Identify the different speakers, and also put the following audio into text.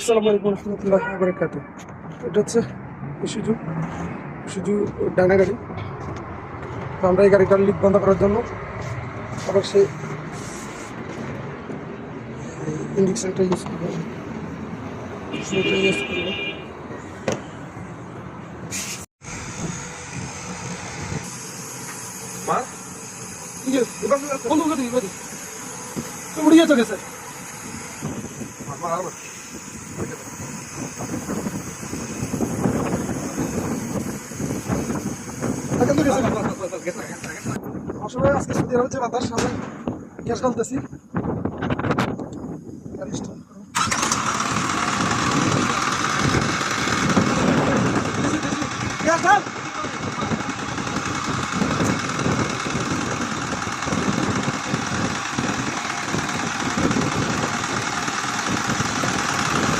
Speaker 1: আসসালামু আলাইকুম রহমতুল্লাহ বারাকাতু। এটা হচ্ছে ইসুজু ইসুজু ডায়না গাড়ি। তো আমরা এই গাড়িটার লিক বন্ধ করার জন্য আবার সেই ইন্ডাকশনটা ইউজ করবো, সেটা ইউজ করবো। উড়িয়ে তো গেছে। আসলে আজকে সত্যি হচ্ছে বাতাস, আমরা গ্যাস ঢালতেছি। গ্যাস ঢাল।